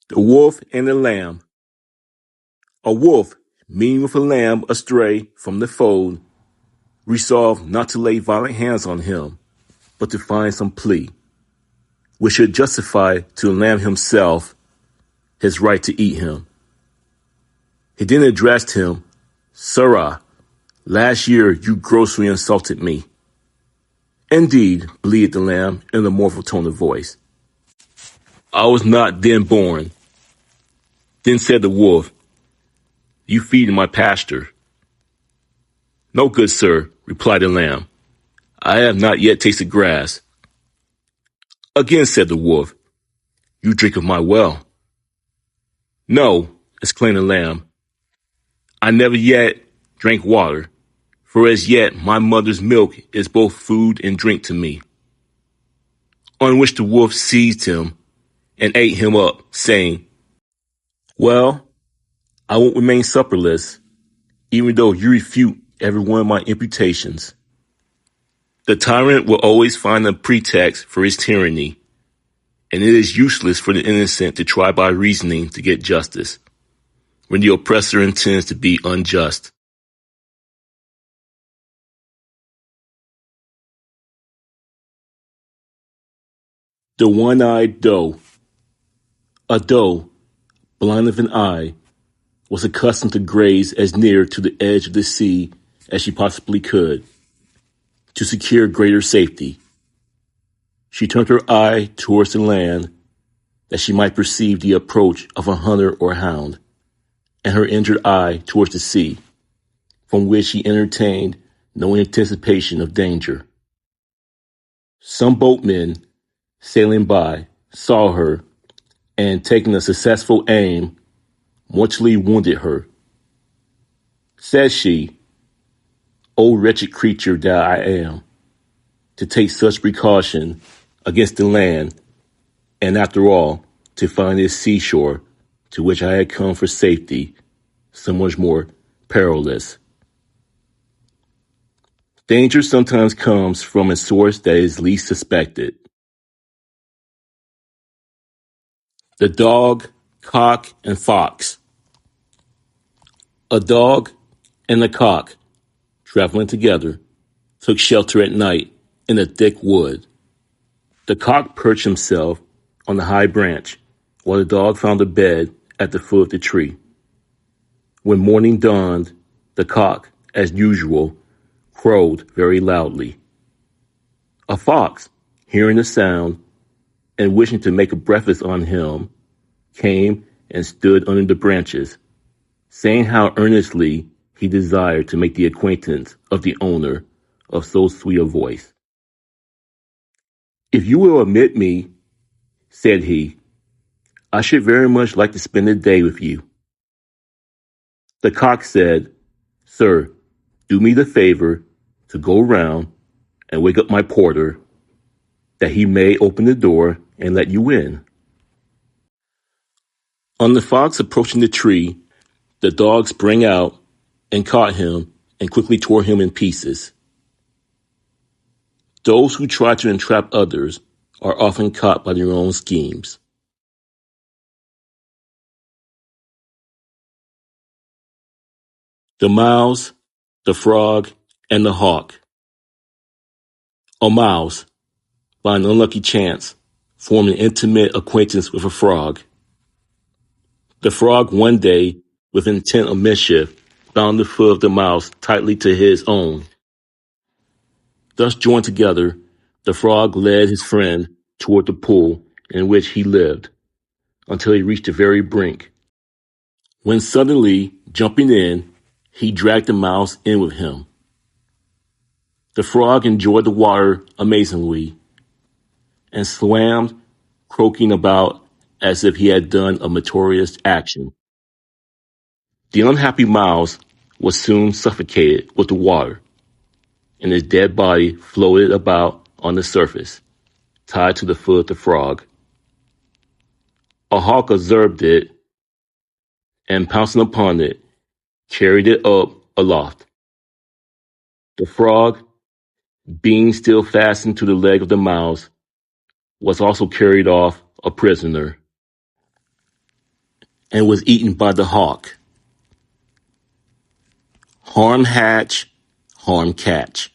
The Wolf and the Lamb. A wolf, meeting with a lamb astray from the fold, resolved not to lay violent hands on him, but to find some plea, which should justify to the lamb himself his right to eat him. He then addressed him, "Sirrah, last year you grossly insulted me." "Indeed," bleated the lamb in a mournful tone of voice. "I was not then born." Then said the wolf, "You feed in my pasture." "No, good sir," replied the lamb. "I have not yet tasted grass." Again said the wolf, "You drink of my well." "No," exclaimed the lamb, "I never yet drank water, for as yet my mother's milk is both food and drink to me." On which the wolf seized him and ate him up, saying, "Well, I won't remain supperless, even though you refute every one of my imputations." The tyrant will always find a pretext for his tyranny, and it is useless for the innocent to try by reasoning to get justice, when the oppressor intends to be unjust. The One-Eyed Doe. A doe, blind of an eye, was accustomed to graze as near to the edge of the sea as she possibly could, to secure greater safety. She turned her eye towards the land, that she might perceive the approach of a hunter or hound, and her injured eye towards the sea, from which she entertained no anticipation of danger. Some boatmen, sailing by, saw her, and taking a successful aim, mortally wounded her. Said she, "O wretched creature that I am, to take such precaution against the land, and after all, to find this seashore to which I had come for safety so much more perilous." Danger sometimes comes from a source that is least suspected. The Dog, Cock, and Fox. A dog and a cock, traveling together, took shelter at night in a thick wood. The cock perched himself on the high branch, while the dog found a bed at the foot of the tree. When morning dawned, the cock, as usual, crowed very loudly. A fox, hearing the sound, and wishing to make a breakfast on him, came and stood under the branches, saying how earnestly he desired to make the acquaintance of the owner of so sweet a voice. "If you will admit me," said he, "I should very much like to spend the day with you." The cock said, "Sir, do me the favor to go round and wake up my porter, that he may open the door and let you in." On the fox approaching the tree, the dog sprang out and caught him and quickly tore him in pieces. Those who try to entrap others are often caught by their own schemes. The Mouse, the Frog, and the Hawk. A mouse, by an unlucky chance, formed an intimate acquaintance with a frog. The frog one day, with intent of mischief, bound the foot of the mouse tightly to his own. Thus joined together, the frog led his friend toward the pool in which he lived, until he reached the very brink, when suddenly, jumping in, he dragged the mouse in with him. The frog enjoyed the water amazingly, and swam, croaking about as if he had done a meritorious action. The unhappy mouse was soon suffocated with the water, and his dead body floated about on the surface, tied to the foot of the frog. A hawk observed it, and pouncing upon it, carried it up aloft. The frog, being still fastened to the leg of the mouse, was also carried off a prisoner. and was eaten by the hawk. Harm hatch, harm catch.